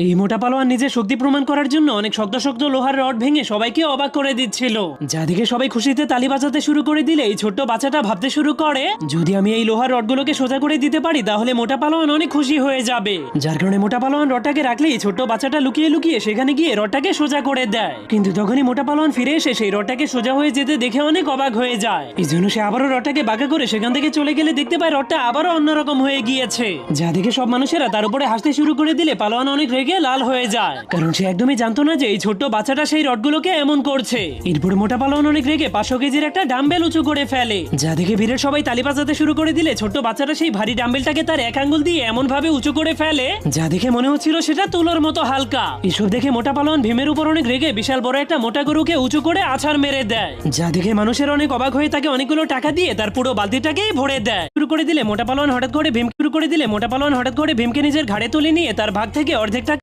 এই মোটা পালোয়ান নিজের শক্তি প্রমাণ করার জন্য অনেক শক্ত শক্ত লোহার রড ভেঙে সবাইকে অবাক করে দিচ্ছিল, যা দেখে সবাই খুশিতে তালি বাজাতে শুরু করে দিলে এই ছোট্ট বাচ্চাটা ভাবতে শুরু করে, যদি আমি এই লোহার রডগুলোকে সোজা করে দিতে পারি তাহলে মোটা পালোয়ান অনেক খুশি হয়ে যাবে। যার কারণে মোটা পালোয়ান রডটাকে রাখলেই ছোট্ট বাচ্চাটা লুকিয়ে লুকিয়ে সেখানে গিয়ে রডটাকে সোজা করে দেয়। কিন্তু তখনই মোটা পালোয়ান ফিরে এসে সেই রডটাকে সোজা হয়ে যেতে দেখে অনেক অবাক হয়ে যায়। এই জন্য সে আবারও রডটাকে বাঁকা করে সেখান থেকে চলে গেলে দেখতে পায় রডটা আবারও অন্যরকম হয়ে গিয়েছে, যা দেখে সব মানুষেরা তার উপরে হাসতে শুরু করে দিলে পালোয়ান অনেক রেগে লাল হয়ে যায়, কারণ সে একদমই জানতো না যে এই ছোট্ট বাচ্চাটা সেই রডগুলোকে এমন করছে। এরপর মোটা পালোয়ান অনেক রেগে 500 কেজির একটা ডাম্বেল উঁচু করে ফেলে, যা দেখে ভিড়ের সবাই তালি বাজাতে শুরু করে দিলে ছোট্ট বাচ্চাটা সেই ভারী ডাম্বেলটাকে তার এক আঙ্গুল দিয়ে এমন ভাবে উঁচু করে ফেলে, যা দেখে মনে হচ্ছিল সেটা তুলোর মতো হালকা। এসব দেখে মোটা পালোয়ান ভীমের উপর অনেক রেগে বিশাল বড় একটা মোটা গরুকে উঁচু করে আছাড় মেরে দেয়, যা দেখে মানুষের অনেক অবাক হয়ে তাকে অনেকগুলো টাকা দিয়ে তার পুরো বালতিটাকেই ভরে দেয়। শুরু করে দিলে মোটা পালোয়ান হঠাৎ করে ভীমকে নিজের ঘাড়ে তুলে নিয়ে তার ভাগ থেকে অর্ধেকটা